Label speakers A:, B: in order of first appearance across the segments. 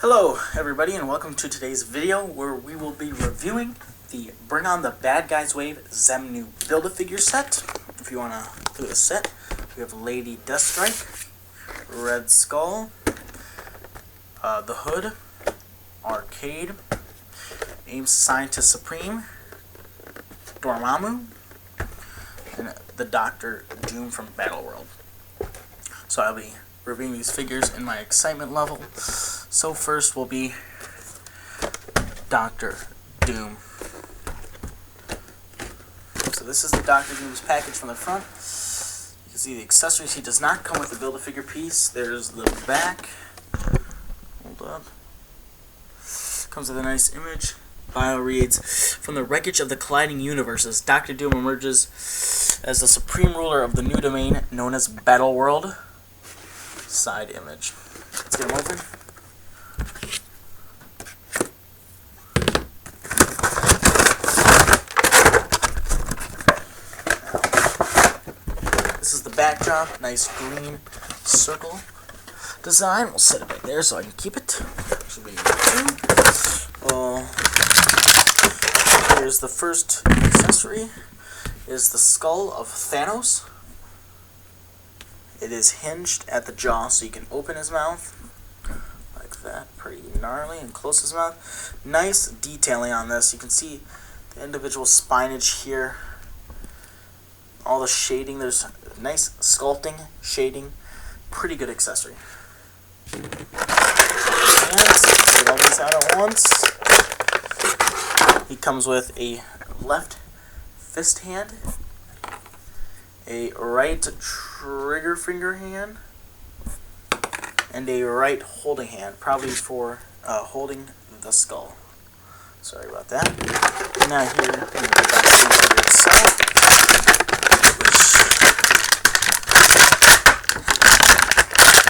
A: Hello everybody and welcome to today's video where we will be reviewing the Bring On the Bad Guys Wave Xemnu Build-A-Figure set. If you want to look at the set, we have Lady Deathstrike, Red Skull, the Hood, Arcade, A.I.M Scientist Supreme, Dormammu, and the Dr. Doom from Battle World. So I'll be reviewing these figures in my excitement level. So first will be Dr. Doom. So this is the Dr. Doom's package from the front. You can see the accessories. He does not come with the Build-A-Figure piece. There's the back. Hold up. Comes with a nice image. Bio reads, from the wreckage of the colliding universes, Dr. Doom emerges as the supreme ruler of the new domain known as Battle World. Side image. Let's get him open. This is the backdrop, nice green circle design. We'll set it right there so I can keep it. Should be here's the first accessory. Is the skull of Thanos. It is hinged at the jaw, so you can open his mouth like that, pretty gnarly, and close his mouth. Nice detailing on this. You can see the individual spinage here. All the shading. There's nice sculpting, shading. Pretty good accessory. And get all these out at once. He comes with a left fist hand, a right trigger finger hand, and a right holding hand, probably for holding the skull. Sorry about that. Now here, I'm going to go back to the figure itself, which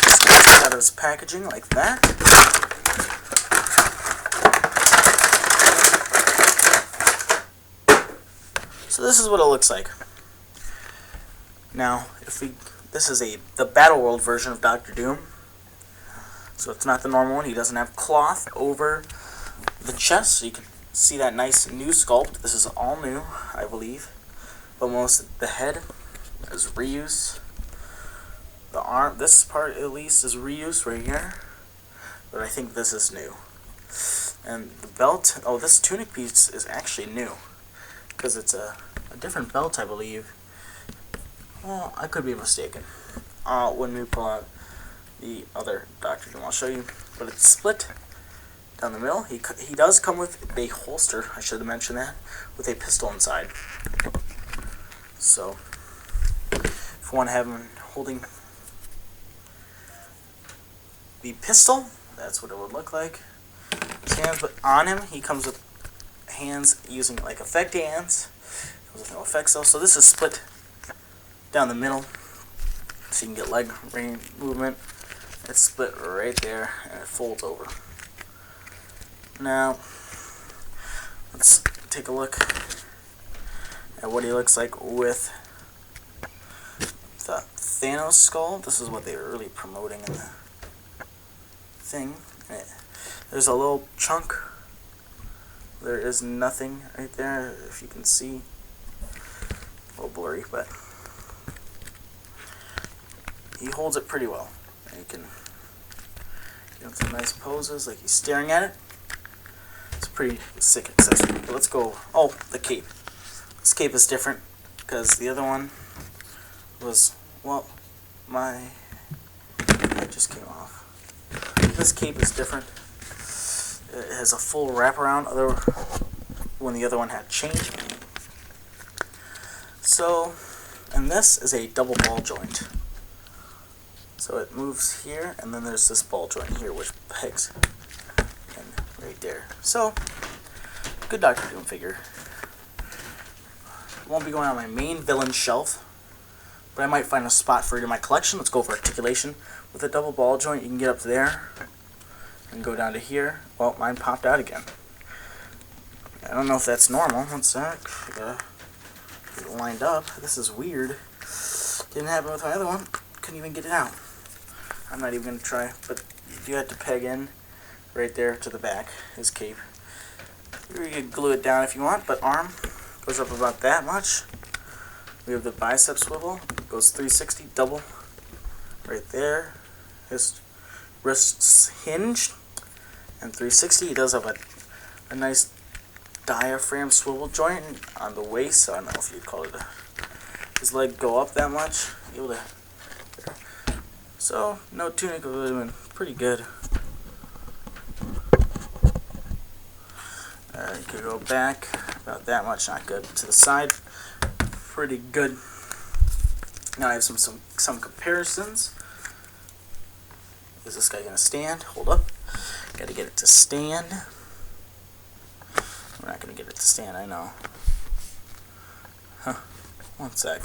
A: just out of its packaging like that. So this is what it looks like. Now, this is the Battle World version of Dr. Doom. So it's not the normal one. He doesn't have cloth over the chest, so you can see that nice new sculpt. This is all new, I believe. But most of the head is reuse. The arm, this part at least, is reuse right here. But I think this is new. And the belt, this tunic piece is actually new. Because it's a different belt, I believe. Well, I could be mistaken. When we pull out the other Dr. Doom, I'll show you. But it's split down the middle. He does come with a holster, I should have mentioned that, with a pistol inside. So, if you want to have him holding the pistol, that's what it would look like. His hands, but on him, he comes with hands using like effect hands. Comes with no effects though. So this is split down the middle, so you can get leg movement. It's split right there, and it folds over. Now, let's take a look at what he looks like with the Thanos skull. This is what they were really promoting in the thing. There's a little chunk. There is nothing right there, if you can see. A little blurry, but he holds it pretty well. And you can get some nice poses, like he's staring at it. It's a pretty sick accessory. But let's go. Oh, the cape. This cape is different because the other one was, well, it just came off. This cape is different. It has a full wraparound, when the other one had change. So, and this is a double ball joint. So it moves here, and then there's this ball joint here, which pegs in right there. So, good Dr. Doom figure. Won't be going on my main villain shelf, but I might find a spot for it in my collection. Let's go for articulation. With a double ball joint, you can get up to there and go down to here. Well, mine popped out again. I don't know if that's normal. One sec. Get it lined up. This is weird. Didn't happen with my other one. Couldn't even get it out. I'm not even going to try, but you do have to peg in right there to the back, his cape. You can glue it down if you want, but arm goes up about that much. We have the bicep swivel, goes 360 double right there. His wrists hinged and 360. He does have a nice diaphragm swivel joint on the waist. So I don't know if you'd call it his leg go up that much. Able to. So no tunic would have been pretty good. You could go back about that much, not good. To the side, pretty good. Now I have some comparisons. Is this guy gonna stand? Hold up. Gotta get it to stand. We're not gonna get it to stand, I know. Huh. One sec.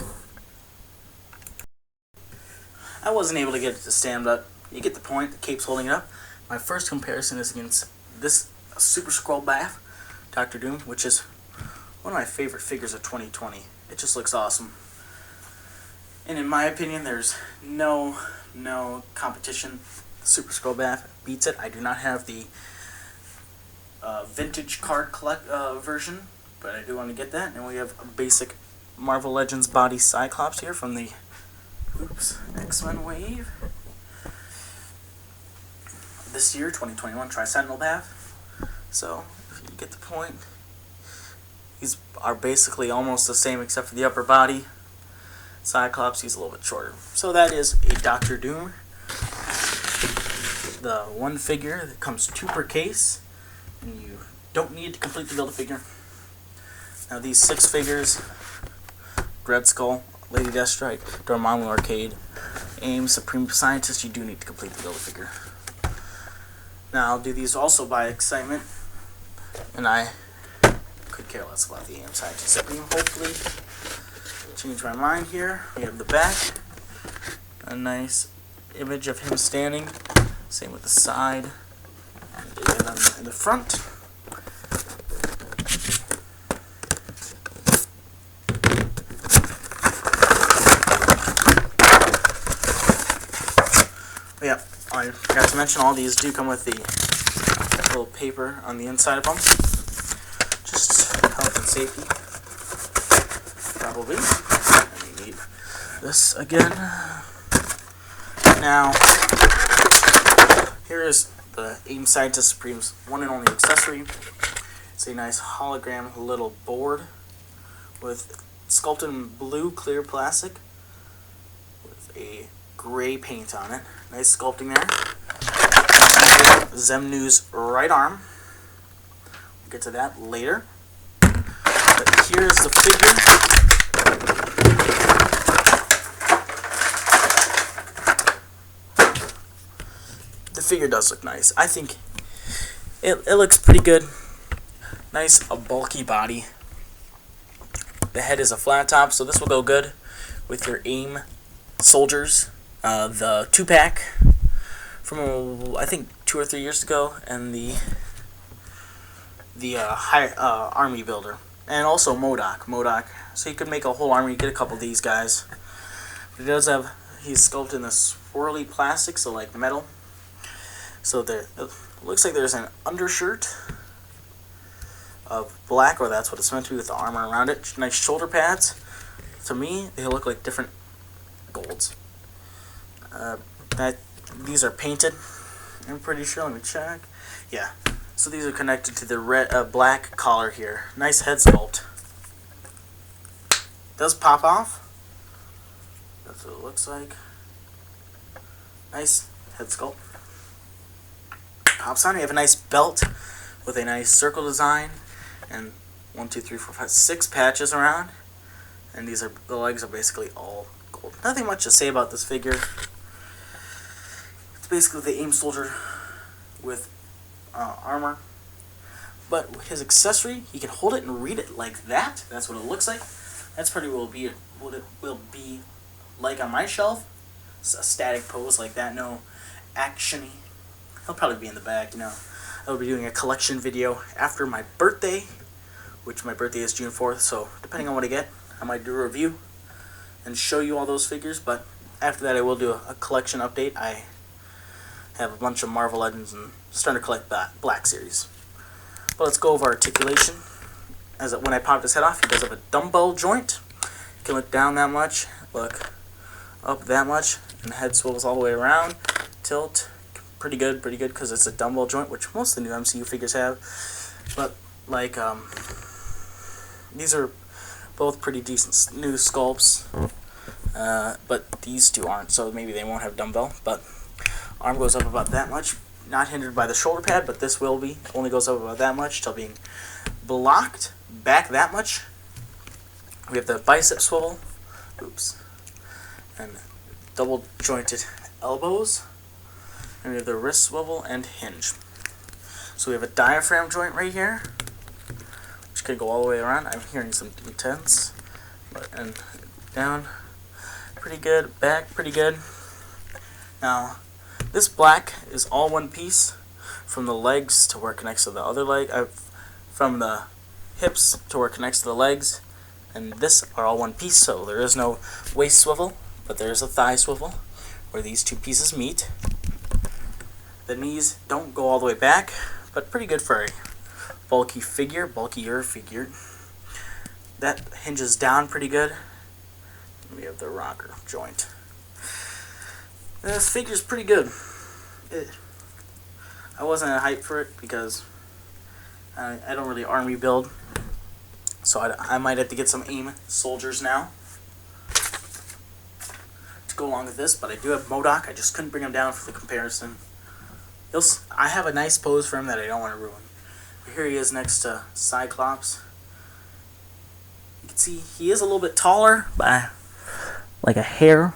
A: I wasn't able to get it to stand, but you get the point. The cape's holding it up. My first comparison is against this Super Scroll Bath, Dr. Doom, which is one of my favorite figures of 2020. It just looks awesome. And in my opinion, there's no competition. The Super Scroll Bath beats it. I do not have the vintage card version, but I do want to get that. And we have a basic Marvel Legends body Cyclops here from the X-Men wave. This year, 2021, Tri-Sentinel Bath. So, if you get the point, these are basically almost the same except for the upper body. Cyclops, he's a little bit shorter. So that is a Dr. Doom. The one figure that comes 2 per case, and you don't need to complete the Build-A-Figure. Now these 6 figures, Red Skull, Lady Deathstrike, Dormammu Arcade, A.I.M, Supreme Scientist, you do need to complete the Build-A-Figure. Now I'll do these also by excitement, and I could care less about the A.I.M Scientist Supreme. Hopefully change my mind here. We have the back, a nice image of him standing, same with the side, and in the front. Yeah, I forgot to mention all these do come with the little paper on the inside of them, just health and safety. Probably. And we need this again. Now, here is the A.I.M Scientist Supreme's one and only accessory. It's a nice hologram little board with sculpted in blue clear plastic with a gray paint on it. Nice sculpting there. Xemnu's right arm. We'll get to that later. But here's the figure. The figure does look nice. I think it looks pretty good. Nice, a bulky body. The head is a flat top, so this will go good with your A.I.M soldiers. The 2-pack from I think 2 or 3 years ago, and the army builder, and also MODOK. So you could make a whole army. Get a couple of these guys. But he does have, he's sculpted in this swirly plastic, so like metal. So there, it looks like there's an undershirt of black, or that's what it's meant to be, with the armor around it. Nice shoulder pads. To me, they look like different golds. These are painted. I'm pretty sure. Let me check. Yeah. So these are connected to the black collar here. Nice head sculpt. Does pop off. That's what it looks like. Nice head sculpt. Pops on. You have a nice belt with a nice circle design, and 1, 2, 3, 4, 5, 6 patches around. And these are, the legs are basically all gold. Nothing much to say about this figure. It's basically the A.I.M soldier with armor. But his accessory, he can hold it and read it like that. That's what it looks like. That's pretty what it will be like on my shelf. It's a static pose like that, no action-y. He'll probably be in the back, you know. I'll be doing a collection video after my birthday, which my birthday is June 4th, so depending on what I get, I might do a review and show you all those figures, but after that I will do a collection update. I have a bunch of Marvel Legends and starting to collect Black Series. But let's go over articulation. When I popped his head off, he does have a dumbbell joint. You can look down that much, look up that much, and the head swivels all the way around. Tilt, pretty good, because it's a dumbbell joint, which most of the new MCU figures have. But like, these are both pretty decent new sculpts, but these two aren't, so maybe they won't have dumbbell. But arm goes up about that much, not hindered by the shoulder pad, but this will be. Only goes up about that much till being blocked back that much. We have the bicep swivel, oops, and double jointed elbows, and we have the wrist swivel and hinge. So we have a diaphragm joint right here, which could go all the way around. I'm hearing some intense, and down, pretty good, back, pretty good. Now, this black is all one piece from the legs to where it connects to the other leg, from the hips to where it connects to the legs, and this are all one piece, so there is no waist swivel, but there is a thigh swivel where these two pieces meet. The knees don't go all the way back, but pretty good for a bulkier figure. That hinges down pretty good. We have the rocker joint. This figure's pretty good. I wasn't hyped for it because I don't really army build, so I might have to get some A.I.M soldiers now to go along with this. But I do have MODOK. I just couldn't bring him down for the comparison. I have a nice pose for him that I don't want to ruin. Here he is next to Cyclops. You can see he is a little bit taller by like a hair.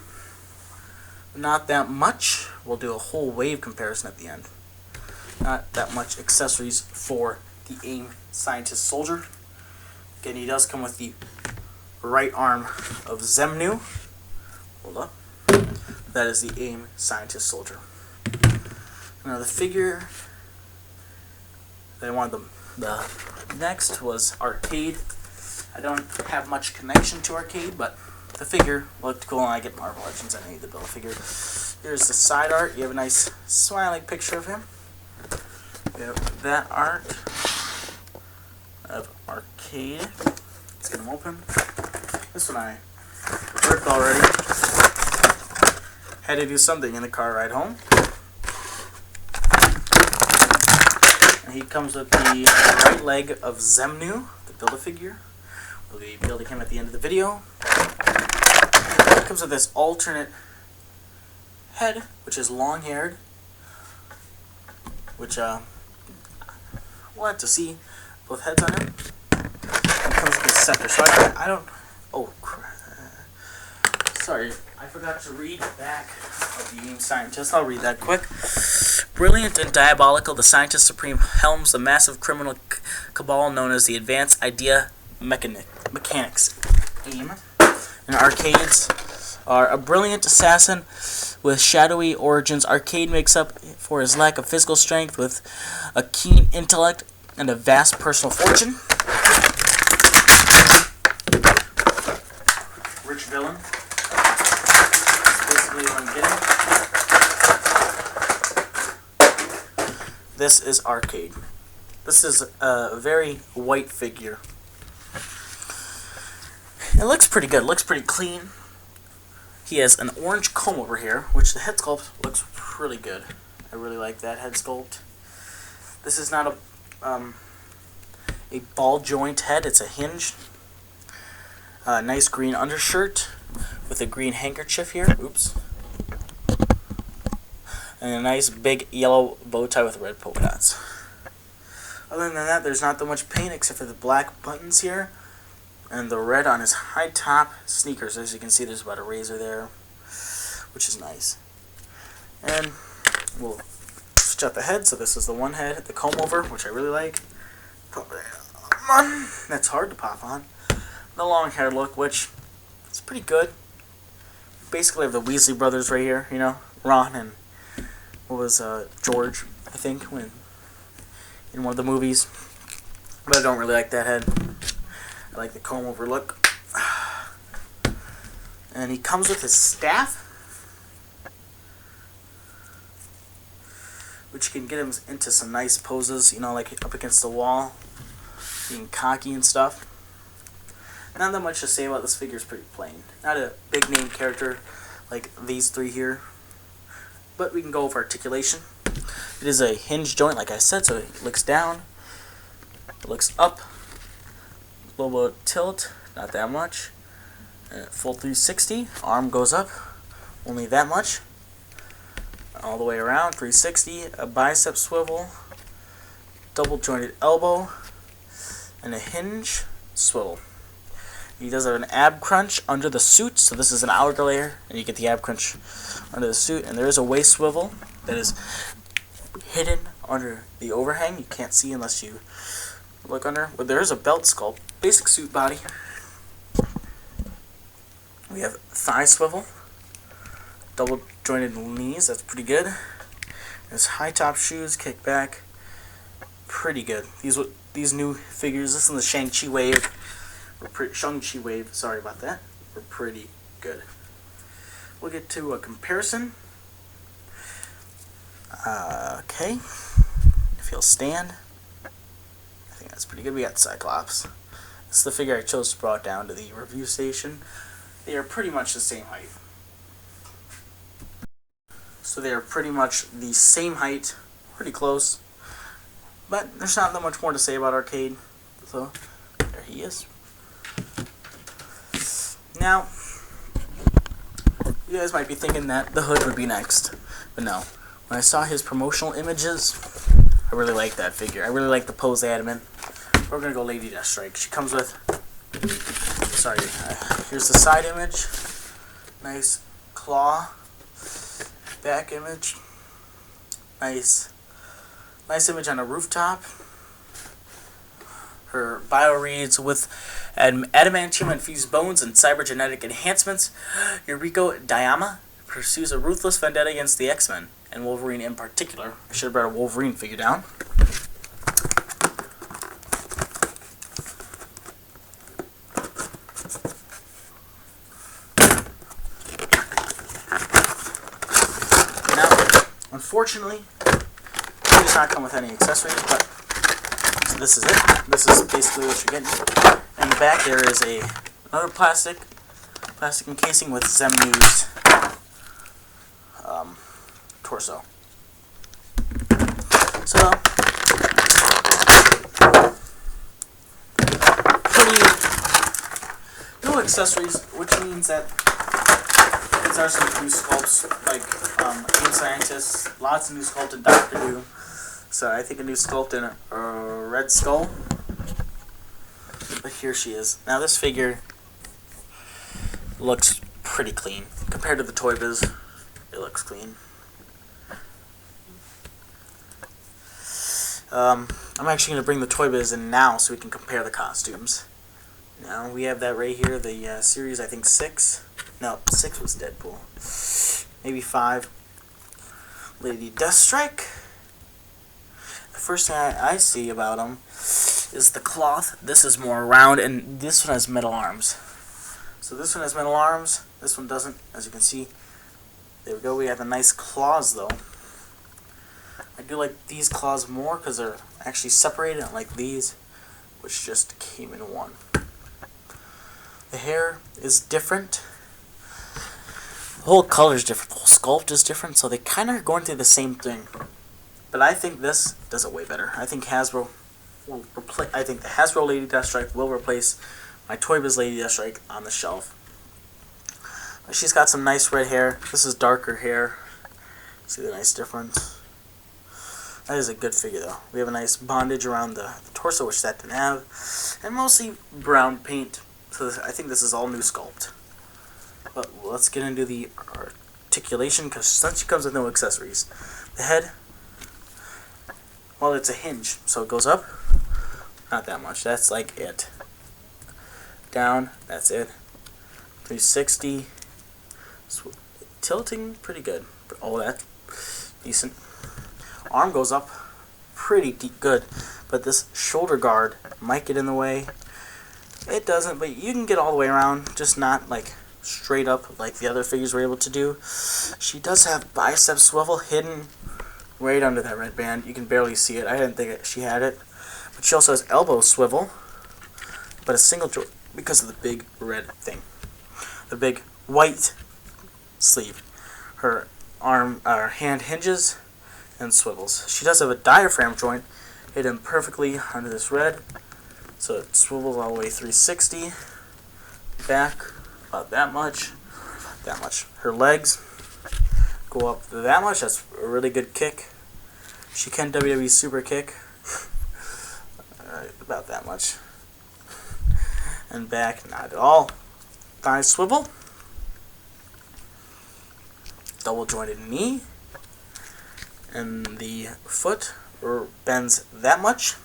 A: Not that much. We'll do a whole wave comparison at the end. Not that much accessories for the A.I.M Scientist Soldier. Again, he does come with the right arm of Xemnu. Hold up. That is the A.I.M Scientist Soldier. Now the figure that I wanted the next was Arcade. I don't have much connection to Arcade, but the figure looked cool, and I get Marvel Legends. I need to build a figure. Here's the side art. You have a nice smiling picture of him. We have that art of Arcade. Let's get him open. This one I ripped already. Had to do something in the car ride home. And he comes with the right leg of Xemnu, the Build-A-Figure. We'll be building him at the end of the video. He comes with this alternate head, which is long-haired, which we'll have to see both heads on him. He comes with this scepter, so I don't. Oh, crap. Sorry, I forgot to read the back of the A.I.M Scientist. I'll read that quick. Brilliant and diabolical, the Scientist Supreme helms the massive criminal cabal known as the Advanced Idea Mechanics. A.I.M and Arcades are a brilliant assassin with shadowy origins. Arcade makes up for his lack of physical strength with a keen intellect and a vast personal fortune. Rich villain. That's basically what I'm getting. This is Arcade. This is a very white figure. It looks pretty good. It looks pretty clean. He has an orange comb over here, which the head sculpt looks really good. I really like that head sculpt. This is not a ball joint head. It's a hinge. Nice green undershirt with a green handkerchief here. Oops. And a nice big yellow bow tie with red polka dots. Other than that, there's not that much paint except for the black buttons here and the red on his high top sneakers. As you can see, there's about a razor there, which is nice. And we'll switch out the head. So this is the one head, the comb over, which I really like. Pop it on. That's hard to pop on. The long hair look, which is pretty good. Basically, I have the Weasley brothers right here. You know, Ron and what was George, I think, when in one of the movies. But I don't really like that head. I like the comb over look. And he comes with his staff. which can get him into some nice poses, you know, like up against the wall, being cocky and stuff. Not that much to say about this figure, is pretty plain. Not a big name character like these three here, but we can go over articulation. It is a hinge joint, like I said, so it looks down, it looks up, a little bit of tilt, not that much, full 360, arm goes up, only that much, all the way around, 360, a bicep swivel, double jointed elbow, and a hinge swivel. He does have an ab crunch under the suit, so this is an outer layer, and you get the ab crunch under the suit, and there is a waist swivel that is hidden under the overhang. You can't see unless you look under, but there is a belt sculpt, basic suit body. We have thigh swivel, double jointed knees, that's pretty good. There's high top shoes, kick back, pretty good. These new figures, this is the Shang-Chi wave, sorry about that, were pretty good. We'll get to a comparison. Okay, if he'll stand, I think that's pretty good. We got Cyclops. This is the figure I chose to brought down to the review station. They are pretty much the same height. So they are pretty much the same height, pretty close. But there's not that much more to say about Arcade. So there he is. Now, you guys might be thinking that the Hood would be next, but no. When I saw his promotional images, I really like that figure. I really like the pose they had him in. We're gonna go Lady Deathstrike. She comes with, here's the side image, nice claw, back image, nice image on a rooftop. Her bio reads, with adamantium infused bones and cybergenetic enhancements, Yuriko Dayama pursues a ruthless vendetta against the X-Men, and Wolverine in particular. I should have brought a Wolverine figure down. Now, unfortunately, it does not come with any accessories, but so this is it. This is basically what you're getting. In the back there is another plastic encasing with Xemnu's torso. So, no accessories, which means that these are some new sculpts, like A.I.M Scientists, lots of new sculpt in Doctor Doom. So I think a new sculpt in a Red Skull. But here she is. Now this figure looks pretty clean. Compared to the Toy Biz, it looks clean. I'm actually going to bring the Toy Biz in now so we can compare the costumes. Now we have that right here, the series, I think 6. No, 6 was Deadpool. Maybe 5. Lady Deathstrike. The first thing I see about him is the cloth. This is more round, and this one has metal arms. So this one has metal arms, this one doesn't, as you can see. There we go, we have the nice claws though. I do like these claws more because they're actually separated, unlike these, which just came in one. The hair is different. The whole color is different. The whole sculpt is different, so they kind of are going through the same thing. But I think this does it way better. I think Hasbro will replace. I think the Hasbro Lady Deathstrike will replace my Toy Biz Lady Deathstrike on the shelf. She's got some nice red hair. This is darker hair. See the nice difference. That is a good figure though. We have a nice bondage around the torso, which that didn't have, and mostly brown paint. So I think this is all new sculpt. But let's get into the articulation, because since she comes with no accessories. The head, well, it's a hinge, so it goes up. Not that much. That's like it. Down, that's it. 360. Tilting, pretty good. Oh, that's decent. Arm goes up pretty good, but this shoulder guard might get in the way. It doesn't, but you can get all the way around, just not like straight up like the other figures were able to do. She does have bicep swivel hidden right under that red band. You can barely see it. I didn't think she had it. But she also has elbow swivel, but a single joint because of the big red thing. The big white sleeve. Her hand hinges and swivels. She does have a diaphragm joint hidden perfectly under this red, so it swivels all the way 360. Back about that much. Her legs go up that much. That's a really good kick. She can WWE super kick. About that much. And back, not at all. Thigh swivel. Double jointed knee. And the foot bends that much.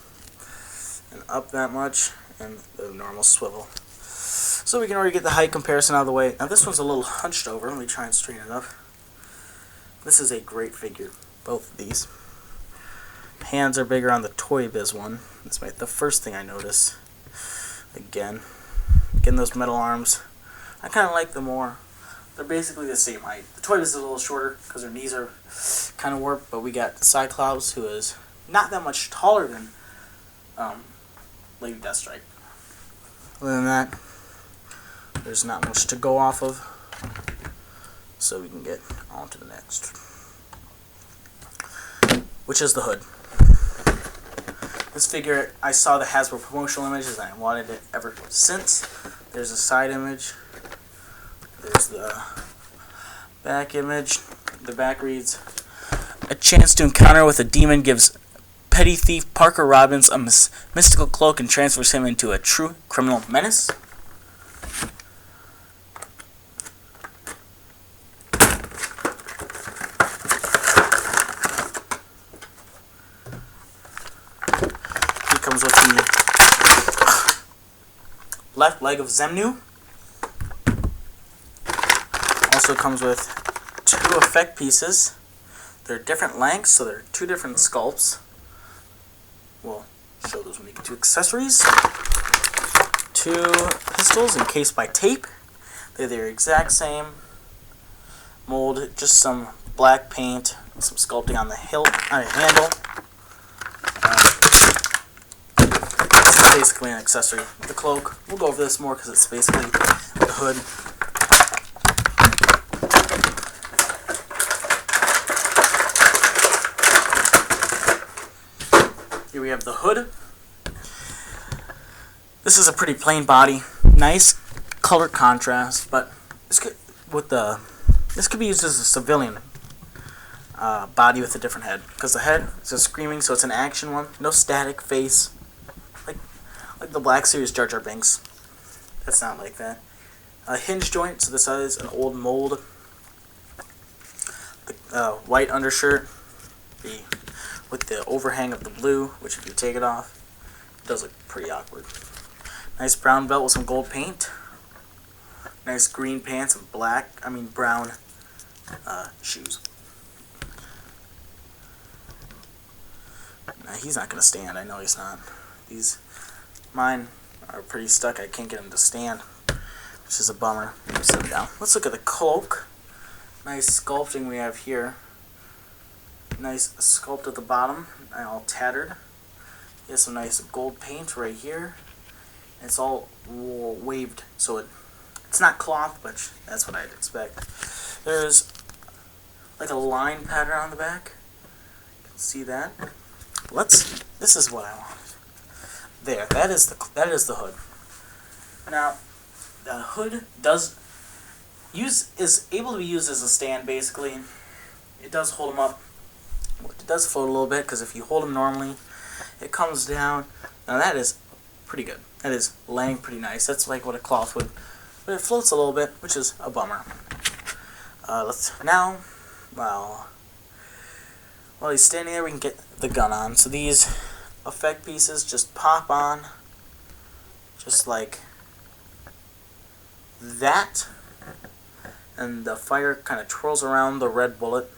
A: And up that much. And the normal swivel. So we can already get the height comparison out of the way. Now this one's a little hunched over. Let me try and straighten it up. This is a great figure. Both of these. Hands are bigger on the Toy Biz one. That's the first thing I notice. Again, getting those metal arms. I kind of like them more. They're basically the same height. The Toy Biz is a little shorter because her knees are kind of warped, but we got Cyclops, who is not that much taller than Lady Deathstrike. Other than that, there's not much to go off of. So we can get on to the next, which is the hood. This figure, I saw the Hasbro promotional images and I wanted it ever since. There's a side image. There's the back image. The back reads, "A chance to encounter with a demon gives petty thief Parker Robbins a mystical cloak and transfers him into a true criminal menace." Comes with the left leg of Xemnu. Also comes with 2 effect pieces. They're different lengths, so they're 2 different sculpts. We'll show those when we get to accessories. 2 pistols encased by tape. They're the exact same mold, just some black paint, some sculpting on the handle. Basically an accessory. The cloak, we'll go over this more because it's basically the hood. Here we have the hood. This is a pretty plain body, nice color contrast, but this could be used as a civilian body with a different head, because the head is just screaming, so it's an action one, no static face. Like the Black Series Jar Jar Binks. That's not like that. A hinge joint, so this is an old mold. The white undershirt with the overhang of the blue, which if you take it off, it does look pretty awkward. Nice brown belt with some gold paint. Nice green pants and brown shoes. Nah, he's not going to stand. I know he's not. Mine are pretty stuck. I can't get them to stand, which is a bummer. Set them down. Let's look at the cloak. Nice sculpting we have here. Nice sculpt at the bottom, all tattered. He has some nice gold paint right here. It's all waved, so it's not cloth, but that's what I'd expect. There's like a line pattern on the back. You can see that. This is what I want. There, that is the hood. Now, the hood is able to be used as a stand. Basically, it does hold them up. It does float a little bit because if you hold them normally, it comes down. Now that is pretty good. That is laying pretty nice. That's like what a cloth would, but it floats a little bit, which is a bummer. While he's standing there, we can get the gun on. So these effect pieces just pop on just like that, and the fire kind of twirls around the red bullet,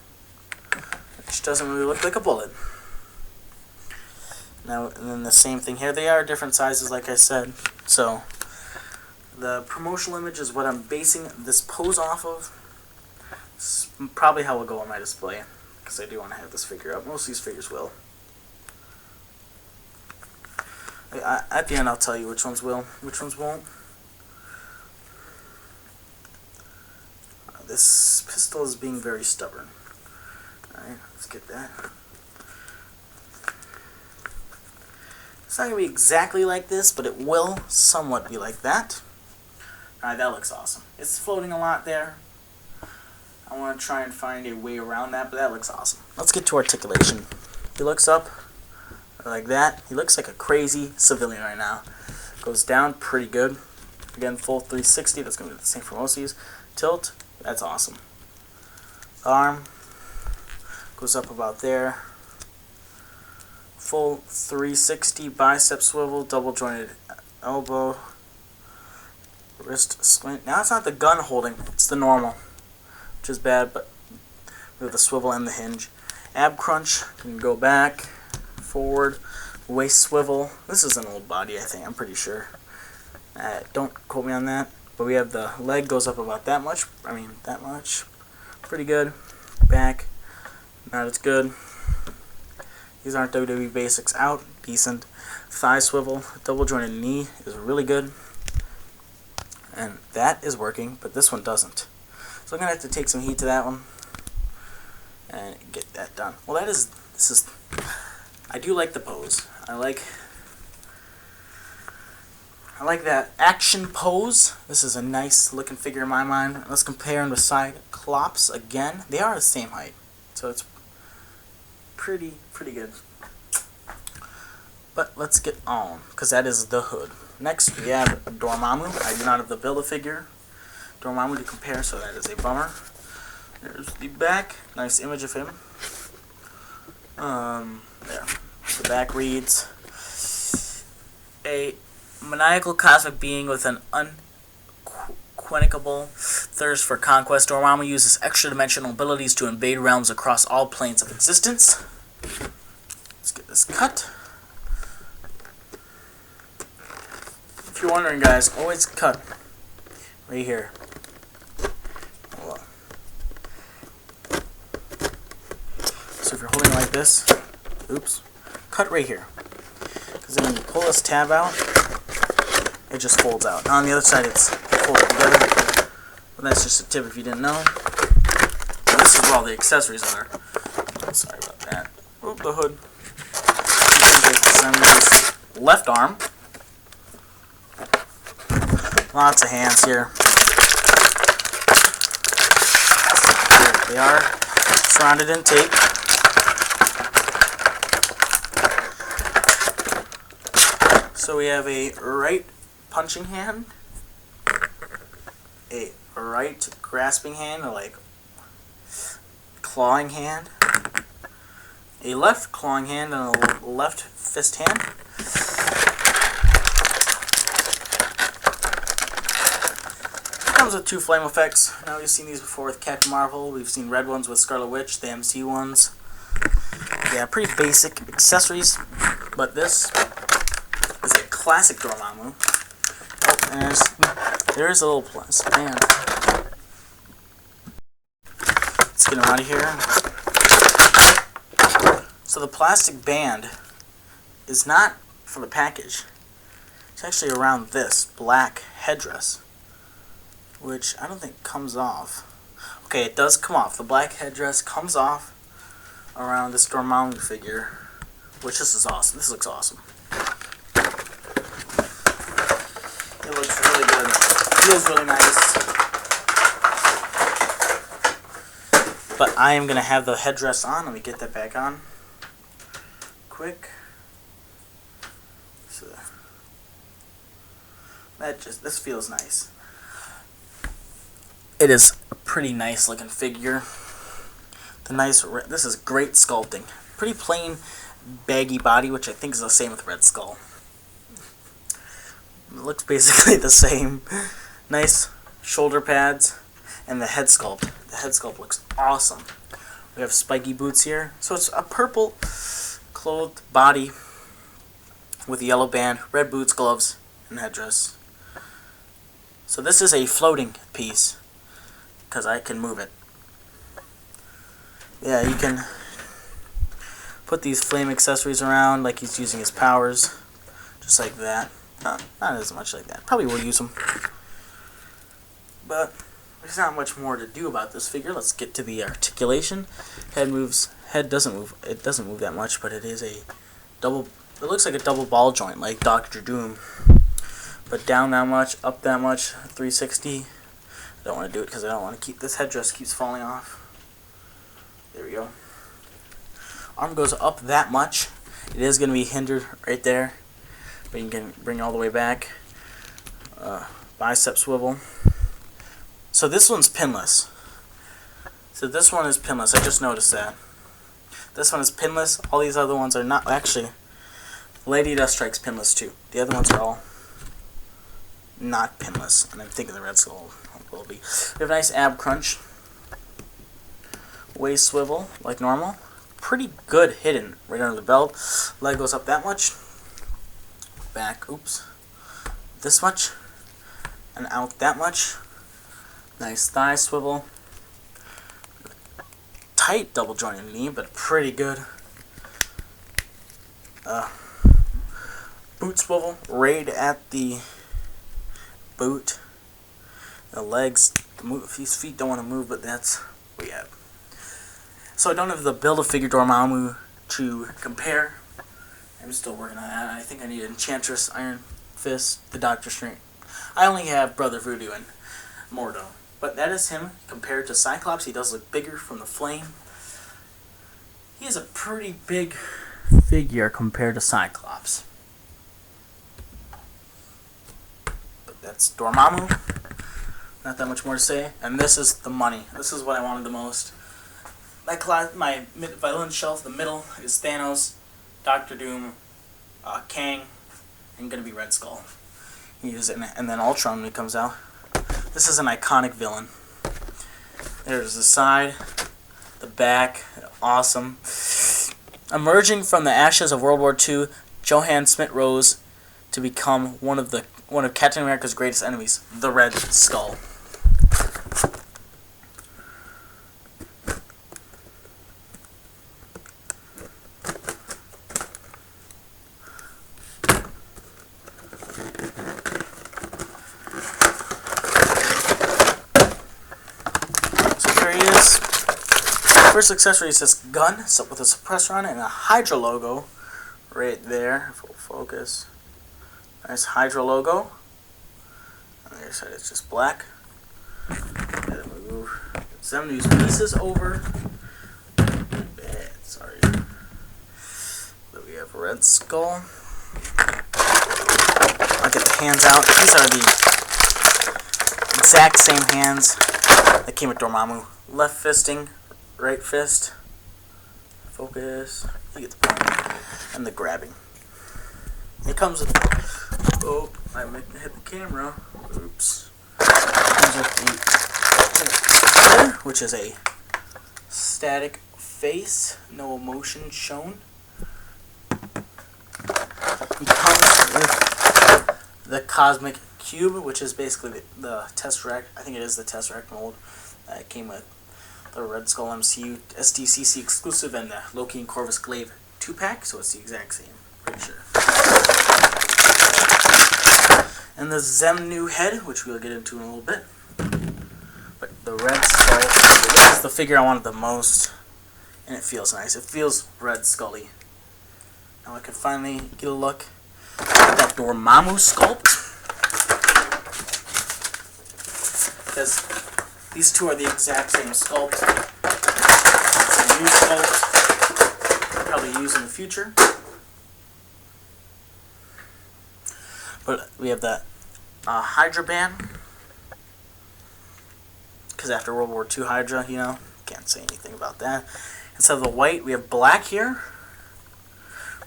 A: which doesn't really look like a bullet. Now, and then the same thing here. They are different sizes, like I said. So the promotional image is what I'm basing this pose off of. It's probably how it will go on my display. because I do want to have this figure up. Most of these figures will. At the end, I'll tell you which ones will, which ones won't. This pistol is being very stubborn. Alright, let's get that. It's not going to be exactly like this, but it will somewhat be like that. Alright, that looks awesome. It's floating a lot there. I want to try and find a way around that, but that looks awesome. Let's get to articulation. He looks up like that. He looks like a crazy civilian right now. Goes down pretty good. Again, full 360. That's going to be the same for most of these. Tilt. That's awesome. Arm goes up about there. Full 360. Bicep swivel. Double jointed elbow. Wrist squint. Now it's not the gun holding. It's the normal. Which is bad, but with the swivel and the hinge. Ab crunch. Can go back. Forward. Waist swivel. This is an old body, I think. I'm pretty sure. Don't quote me on that. But we have the leg goes up about that much. I mean, that much. Pretty good. Back. Not as good. These aren't WWE basics. Out. Decent. Thigh swivel. Double jointed knee is really good. And that is working, but this one doesn't. So I'm going to have to take some heat to that one. And get that done. Well, this is... I do like the pose. I like that action pose. This is a nice looking figure in my mind. Let's compare him to Cyclops again. They are the same height, so it's pretty good. But let's get on, because that is the hood. Next we have Dormammu. I do not have the Build-A-Figure Dormammu to compare, so that is a bummer. There's the back. Nice image of him. There. The back reads, a maniacal cosmic being with an unquenchable thirst for conquest, Dormammu uses extra-dimensional abilities to invade realms across all planes of existence. Let's get this cut. If you're wondering, guys, always cut right here. Hold on. So if you're holding it like this, oops, cut right here. Because then when you pull this tab out, it just folds out. Now on the other side, it's folded together. But that's just a tip if you didn't know. Now this is where all the accessories are. Sorry about that. Oop, the hood. Xemnu's left arm. Lots of hands here. There they are. Surrounded in tape. So we have a right punching hand, a right grasping hand, or like clawing hand, a left clawing hand, and a left fist hand. Comes with 2 flame effects. Now we've seen these before with Captain Marvel. We've seen red ones with Scarlet Witch, the MC ones. Yeah, pretty basic accessories, but this is a classic Dormammu. Oh, and there's a little plastic band. Let's get him out of here. So the plastic band is not for the package. It's actually around this black headdress, which I don't think comes off. Okay, it does come off. The black headdress comes off around this Dormammu figure, which this is awesome. This looks awesome. It looks really good. Feels really nice. But I am going to have the headdress on. Let me get that back on. Quick. So this feels nice. It is a pretty nice looking figure. This is great sculpting. Pretty plain, baggy body, which I think is the same with Red Skull. It looks basically the same. Nice shoulder pads and the head sculpt. The head sculpt looks awesome. We have spiky boots here. So it's a purple clothed body with a yellow band, red boots, gloves, and headdress. So this is a floating piece because I can move it. Yeah, you can Put these flame accessories around like he's using his powers. Just like that. Not as much like that. Probably will use them. But there's not much more to do about this figure. Let's get to the articulation. Head moves. Head doesn't move. It doesn't move that much, but it is a double. It looks like a double ball joint, like Dr. Doom. But down that much, up that much, 360. I don't want to do it because I don't want to keep this headdress keeps falling off. There we go. Arm goes up that much. It is going to be hindered right there, but you can bring it all the way back. Bicep swivel. So this one's pinless. So this one is pinless. I just noticed that. This one is pinless. All these other ones are not. Actually, Lady Deathstrike's pinless too. The other ones are all not pinless. And I'm thinking the Red Skull will be. We have a nice ab crunch. Waist swivel like normal. Pretty good hidden right under the belt. Leg goes up that much. Back, oops. This much. And out that much. Nice thigh swivel. Tight double jointed knee, but pretty good. Boot swivel. Right at the boot. The legs move. His feet don't want to move, but that's what we have. So I don't have the Build-A-Figure Dormammu to compare. I'm still working on that. I think I need Enchantress, Iron Fist, the Doctor Strange. I only have Brother Voodoo and Mordo. But that is him compared to Cyclops. He does look bigger from the flame. He is a pretty big figure compared to Cyclops. But that's Dormammu. Not that much more to say. And this is the money. This is what I wanted the most. My violin shelf, the middle is Thanos, Dr. Doom, Kang, and gonna be Red Skull. And then Ultron when he comes out. This is an iconic villain. There's the side, the back, awesome. Emerging from the ashes of World War II, Johann Smith rose to become one of Captain America's greatest enemies, the Red Skull. First accessory says gun, so with a suppressor on it and a Hydra logo right there. Full focus. Nice Hydra logo. On the other side it's just black. Gotta move Xemnu's pieces over. Bad, sorry. But we have Red Skull. I'll get the hands out. These are the exact same hands that came with Dormammu. Left fisting. Right fist, focus, you get the point, and the grabbing. It comes with, oh, I hit the camera, oops. It comes with the, which is a static face, no emotion shown. It comes with the Cosmic Cube, which is basically the Tesseract, I think it is the Tesseract mold that it came with. The Red Skull MCU SDCC exclusive and the Loki and Corvus Glaive 2-pack, so it's the exact same, pretty sure. And the Xemnu head, which we'll get into in a little bit. But the Red Skull, this is the figure I wanted the most, and it feels nice. It feels Red Scully. Now I can finally get a look at that Dormammu sculpt, because these two are the exact same sculpt. It's a new sculpt. I'll probably use in the future. But we have the Hydra band. Because after World War II Hydra, you know, can't say anything about that. Instead of the white, we have black here.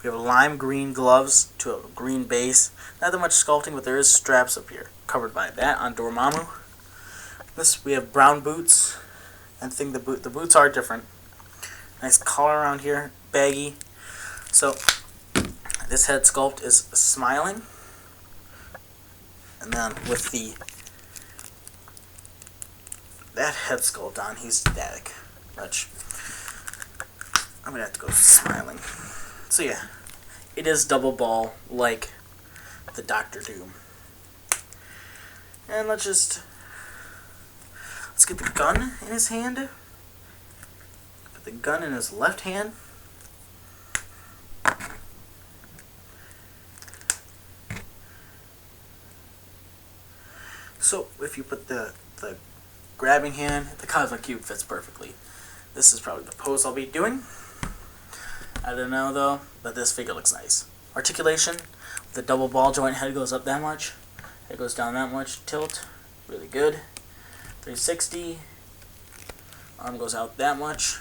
A: We have lime green gloves to a green base. Not that much sculpting, but there is straps up here. Covered by that on Dormammu. This we have brown boots. I think the boots are different. Nice collar around here, baggy. So this head sculpt is smiling, and then with that head sculpt on, he's static. Which I'm gonna have to go smiling. So yeah, it is double ball like the Doctor Doom. And let's get the gun in his hand. Put the gun in his left hand. So if you put the grabbing hand, the Cosmic Cube fits perfectly. This is probably the pose I'll be doing. I don't know though, but this figure looks nice. Articulation, the double ball joint, head goes up that much, head goes down that much, tilt, really good. 360, arm goes out that much,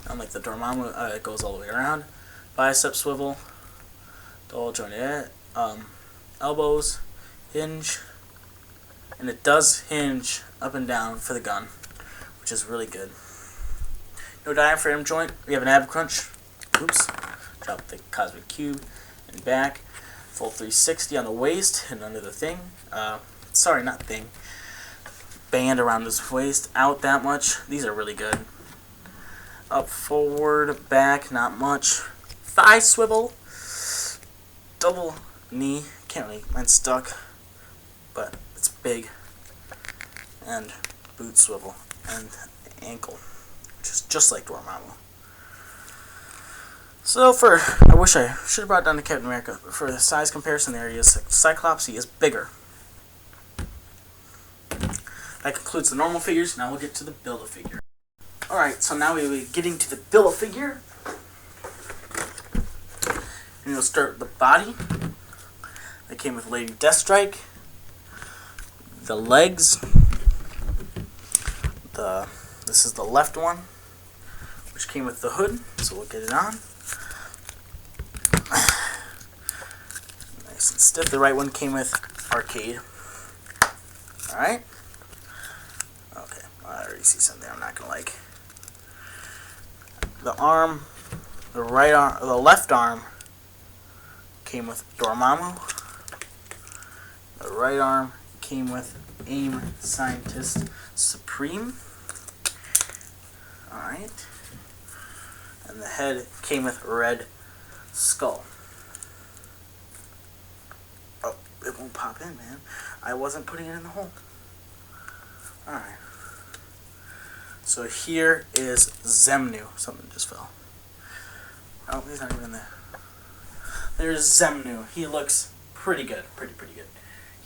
A: unlike the Dormammu, it goes all the way around. Bicep swivel, double jointed, elbows, hinge, and it does hinge up and down for the gun, which is really good. No diaphragm joint, we have an ab crunch, oops, drop the Cosmic Cube, and back, full 360 on the waist, and under the thing, sorry, not thing, band around his waist, out that much, these are really good. Up, forward, back, not much, thigh swivel, double knee, can't really, mine's stuck, but it's big, and boot swivel, and the ankle, which is just like Dormammu. So I wish I should have brought down to Captain America. For the size comparison there, he is Cyclops, he is bigger. That concludes the normal figures. Now we'll get to the Build-A-Figure. Alright, so now we'll be getting to the Build-A-Figure. And we'll start with the body. That came with Lady Deathstrike. The legs. This is the left one, which came with the hood, so we'll get it on. Nice and stiff. The right one came with arcade. Alright. Okay, I already see something I'm not gonna like. The arm, the right arm, the left arm came with Dormammu. The right arm came with A.I.M Scientist Supreme. Alright. And the head came with Red Skull. Oh, it won't pop in, man. I wasn't putting it in the hole. Alright. So here is Xemnu. Something just fell. Oh, he's not even there. There's Xemnu. He looks pretty good. Pretty good.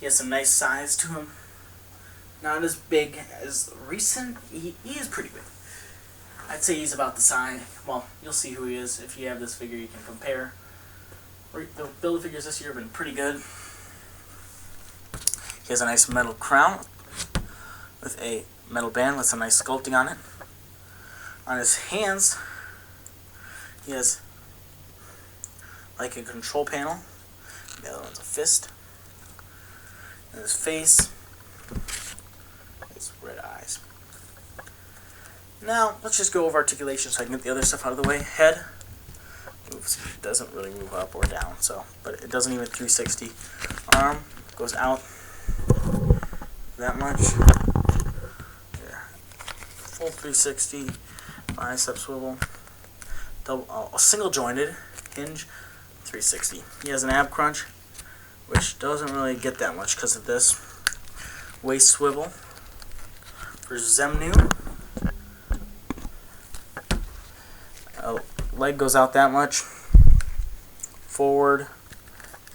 A: He has some nice size to him. Not as big as recent. He is pretty big. I'd say he's about the size. Well, you'll see who he is. If you have this figure, you can compare. The Build-A-Figures this year have been pretty good. He has a nice metal crown with a metal band with some nice sculpting on it. On his hands, he has like a control panel. The other one's a fist. And his face, his red eyes. Now, let's just go over articulation so I can get the other stuff out of the way. Head moves, doesn't really move up or down, but it doesn't even 360. Arm goes out that much. Yeah. Full 360. Bicep swivel. Single jointed hinge. 360. He has an ab crunch, which doesn't really get that much because of this. Waist swivel. For Xemnu. Leg goes out that much. Forward,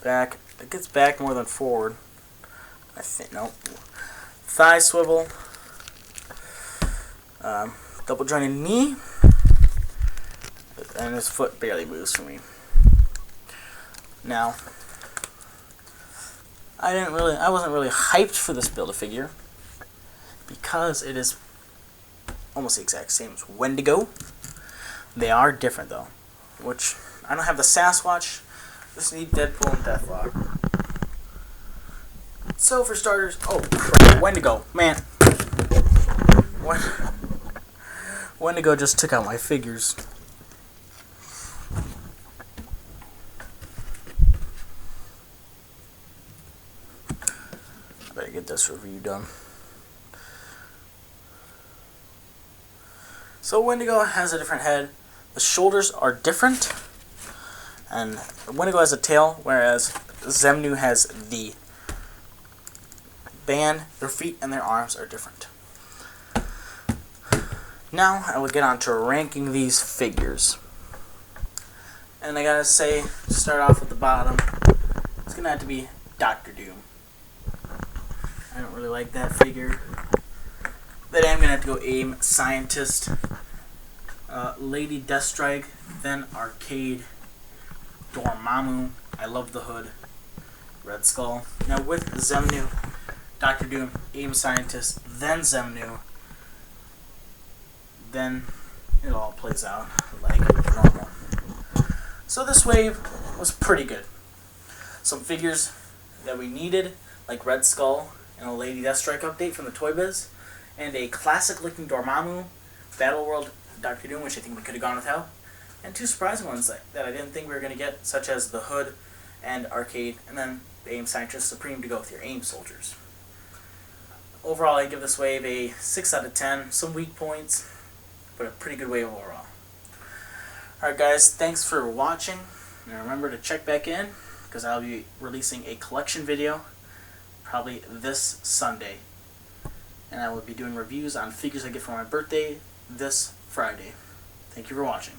A: back. It gets back more than forward. I think, no. Thigh swivel. Double jointed knee. And his foot barely moves for me. Now, I wasn't really hyped for this Build-A-Figure because it is almost the exact same as Wendigo. They are different though, which I don't have the Sasquatch. Just need Deadpool and Deathlock. So for starters, oh crap, Wendigo, man. Wendigo just took out my figures. I better get this review done. So Wendigo has a different head. The shoulders are different, and Wendigo has a tail, whereas Xemnu has the band. Their feet and their arms are different. Now I will get on to ranking these figures. And I gotta say, start off with the bottom, it's gonna have to be Dr. Doom. I don't really like that figure. Then I'm gonna have to go A.I.M Scientist, Lady Deathstrike, then Arcade, Dormammu. I love the hood. Red Skull. Now with Xemnu, Dr. Doom, A.I.M Scientist, then Xemnu, then it all plays out like normal. So this wave was pretty good. Some figures that we needed, like Red Skull and a Lady Deathstrike update from the Toy Biz, and a classic-looking Dormammu, Battle World Dr. Doom, which I think we could have gone without, and two surprising ones that I didn't think we were going to get, such as the Hood and Arcade, and then the A.I.M Scientist Supreme to go with your A.I.M soldiers. Overall, I give this wave a 6 out of 10. Some weak points, but a pretty good wave overall. Alright guys, thanks for watching, and remember to check back in, because I'll be releasing a collection video probably this Sunday. And I will be doing reviews on figures I get for my birthday this Friday. Thank you for watching.